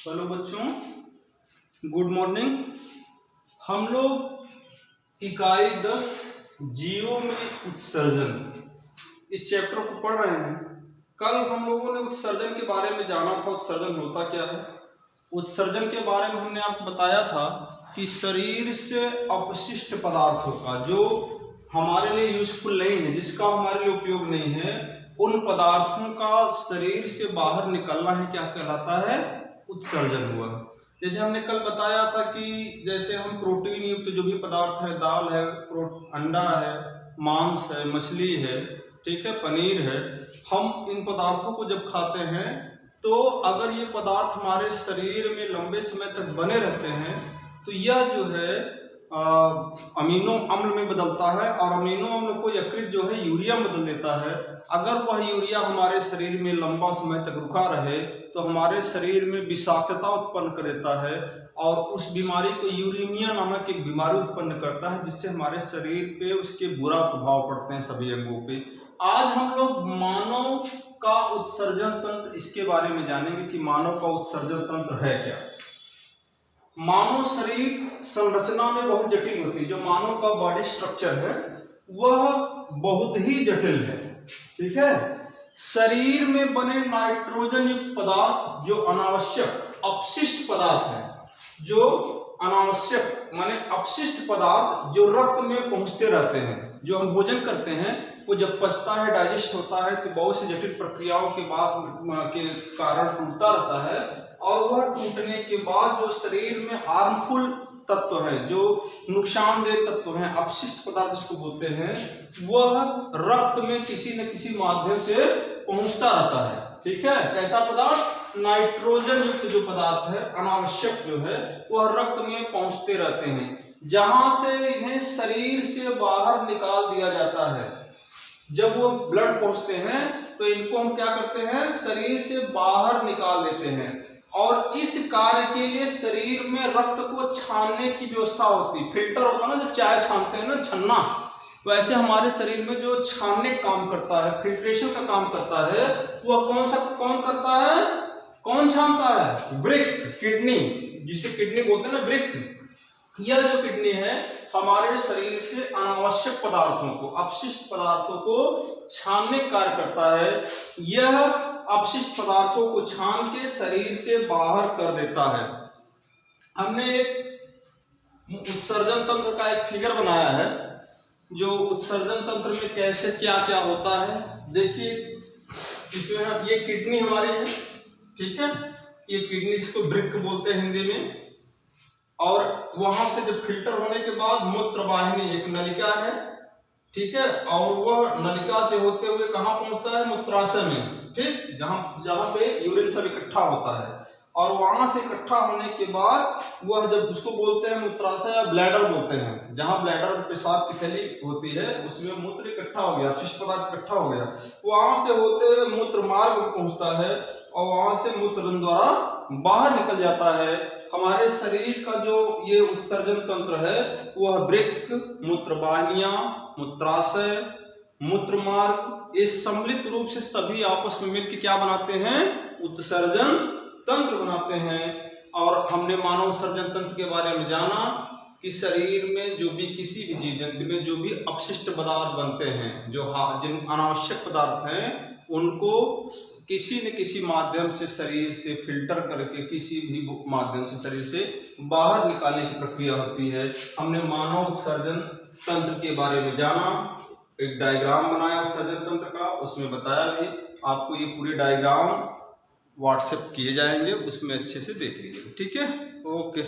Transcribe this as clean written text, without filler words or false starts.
Hello बच्चों, good morning. हम लोग इकाई 10 जीवों में उत्सर्जन इस चैप्टर को पढ़ रहे हैं। कल हम लोगों ने उत्सर्जन के बारे में जाना था। उत्सर्जन होता क्या है? उत्सर्जन के बारे में हमने आपको बताया था कि शरीर से अपशिष्ट पदार्थों का, जो हमारे लिए यूजफुल नहीं है, जिसका हमारे लिए उपयोग नहीं है, उन पदार्थों का शरीर से बाहर निकलना है क्या कहलाता है? उत्सर्जन हुआ। जैसे हमने कल बताया था कि जैसे हम प्रोटीन युक्त जो भी पदार्थ है, दाल है, अंडा है, मांस है, मछली है, ठीक है, पनीर है, हम इन पदार्थों को जब खाते हैं तो अगर ये पदार्थ हमारे शरीर में लंबे समय तक बने रहते हैं तो यह जो है अमीनो अम्ल में बदलता है और अमीनो अम्ल को यकृत जो है यूरिया में बदल देता है। अगर वह यूरिया हमारे शरीर में लंबा समय तक रुका रहे तो हमारे शरीर में विषाक्तता उत्पन्न कर देता है और उस बीमारी को यूरेमिया नामक एक बीमारी उत्पन्न करता है, जिससे हमारे शरीर पे उसके बुरा प्रभाव पड़ते हैं सभी अंगों पे। आज हम लोग मानव का उत्सर्जन तंत्र, इसके बारे में जानेंगे कि मानव का उत्सर्जन तंत्र है क्या। मानव शरीर संरचना में बहुत जटिल होती है। जो मानव का बॉडी स्ट्रक्चर है वह बहुत ही जटिल है, ठीक है। शरीर में बने नाइट्रोजन युक्त पदार्थ जो अनावश्यक अपशिष्ट पदार्थ हैं, जो अनावश्यक माने अपशिष्ट पदार्थ जो रक्त में पहुंचते रहते हैं, जो हम भोजन करते हैं वो जब पचता है, डाइजेस्ट होता है तो बहुत सी जटिल प्रक्रियाओं के बाद के कारण टूटता रहता है और वह टूटने के बाद जो शरीर में हार्मफुल तत्व हैं, जो नुकसानदेह तत्व हैं, अपशिष्ट पदार्थ जिसको बोलते हैं, वह रक्त में किसी न किसी माध्यम से पहुंचता रहता है, ठीक है। कैसा पदार्थ? नाइट्रोजन युक्त जो पदार्थ है, अनावश्यक जो है, वह रक्त में पहुंचते रहते हैं, जहां से इन्हें शरीर से बाहर निकाल दिया जाता है। जब वो ब्लड पहुंचते हैं तो इनको हम क्या करते हैं? शरीर से बाहर निकाल देते हैं और इस कार्य के लिए शरीर में रक्त को छानने की व्यवस्था होती है। फिल्टर होता है ना, जो चाय छानते हैं ना, छन्ना, वैसे हमारे शरीर में जो छानने का काम करता है, फिल्ट्रेशन का काम करता है, वह कौन करता है? कौन छानता है? वृक्क, किडनी, जिसे किडनी बोलते हैं ना, वृक्क। यह जो किडनी है हमारे शरीर से अनावश्यक पदार्थों को, अपशिष्ट पदार्थों को छानने का कार्य करता है। यह अपशिष्ट पदार्थों को छान के शरीर से बाहर कर देता है। हमने एक उत्सर्जन तंत्र का एक फिगर बनाया है, जो उत्सर्जन तंत्र में कैसे क्या क्या होता है। देखिए इसमें ये किडनी हमारी है, ठीक है, ये किडनी जिसको वृक्क बोलते हैं हिंदी में, और वहां से जब फिल्टर होने के बाद मूत्र वाहिनी एक नलिका है, ठीक है, और वह नलिका से होते हुए कहाँ पहुंचता है? मूत्राशय में, ठीक, जहां पे यूरिन सब इकट्ठा होता है, और वहां से इकट्ठा होने के बाद वह जब उसको बोलते हैं मूत्राशय या ब्लैडर बोलते हैं, जहां ब्लैडर पेशाब की थैली होती है उसमें मूत्र इकट्ठा हो गया, अपशिष्ट पदार्थ इकट्ठा हो गया, वहां से होते हुए मूत्र मार्ग में पहुंचता है और वहां से मूत्र द्वारा बाहर निकल जाता है। हमारे शरीर का जो ये उत्सर्जन तंत्र है वह वृक्क, मूत्रवाहिनियां, मूत्राशय, मूत्रमार्ग, ये सम्मिलित रूप से सभी आपस में मिलकर क्या बनाते हैं? उत्सर्जन तंत्र बनाते हैं। और हमने मानव उत्सर्जन तंत्र के बारे में जाना कि शरीर में जो भी किसी भी जीव जंतु में जो भी अपशिष्ट पदार्थ बनते हैं, जो जिन अनावश्यक पदार्थ हैं, उनको किसी न किसी माध्यम से शरीर से फिल्टर करके किसी भी माध्यम से शरीर से बाहर निकालने की प्रक्रिया होती है। हमने मानव उत्सर्जन तंत्र के बारे में जाना, एक डायग्राम बनाया उत्सर्जन तंत्र का, उसमें बताया भी। आपको ये पूरे डायग्राम व्हाट्सएप किए जाएंगे, उसमें अच्छे से देख लीजिए, ठीक है। ओके।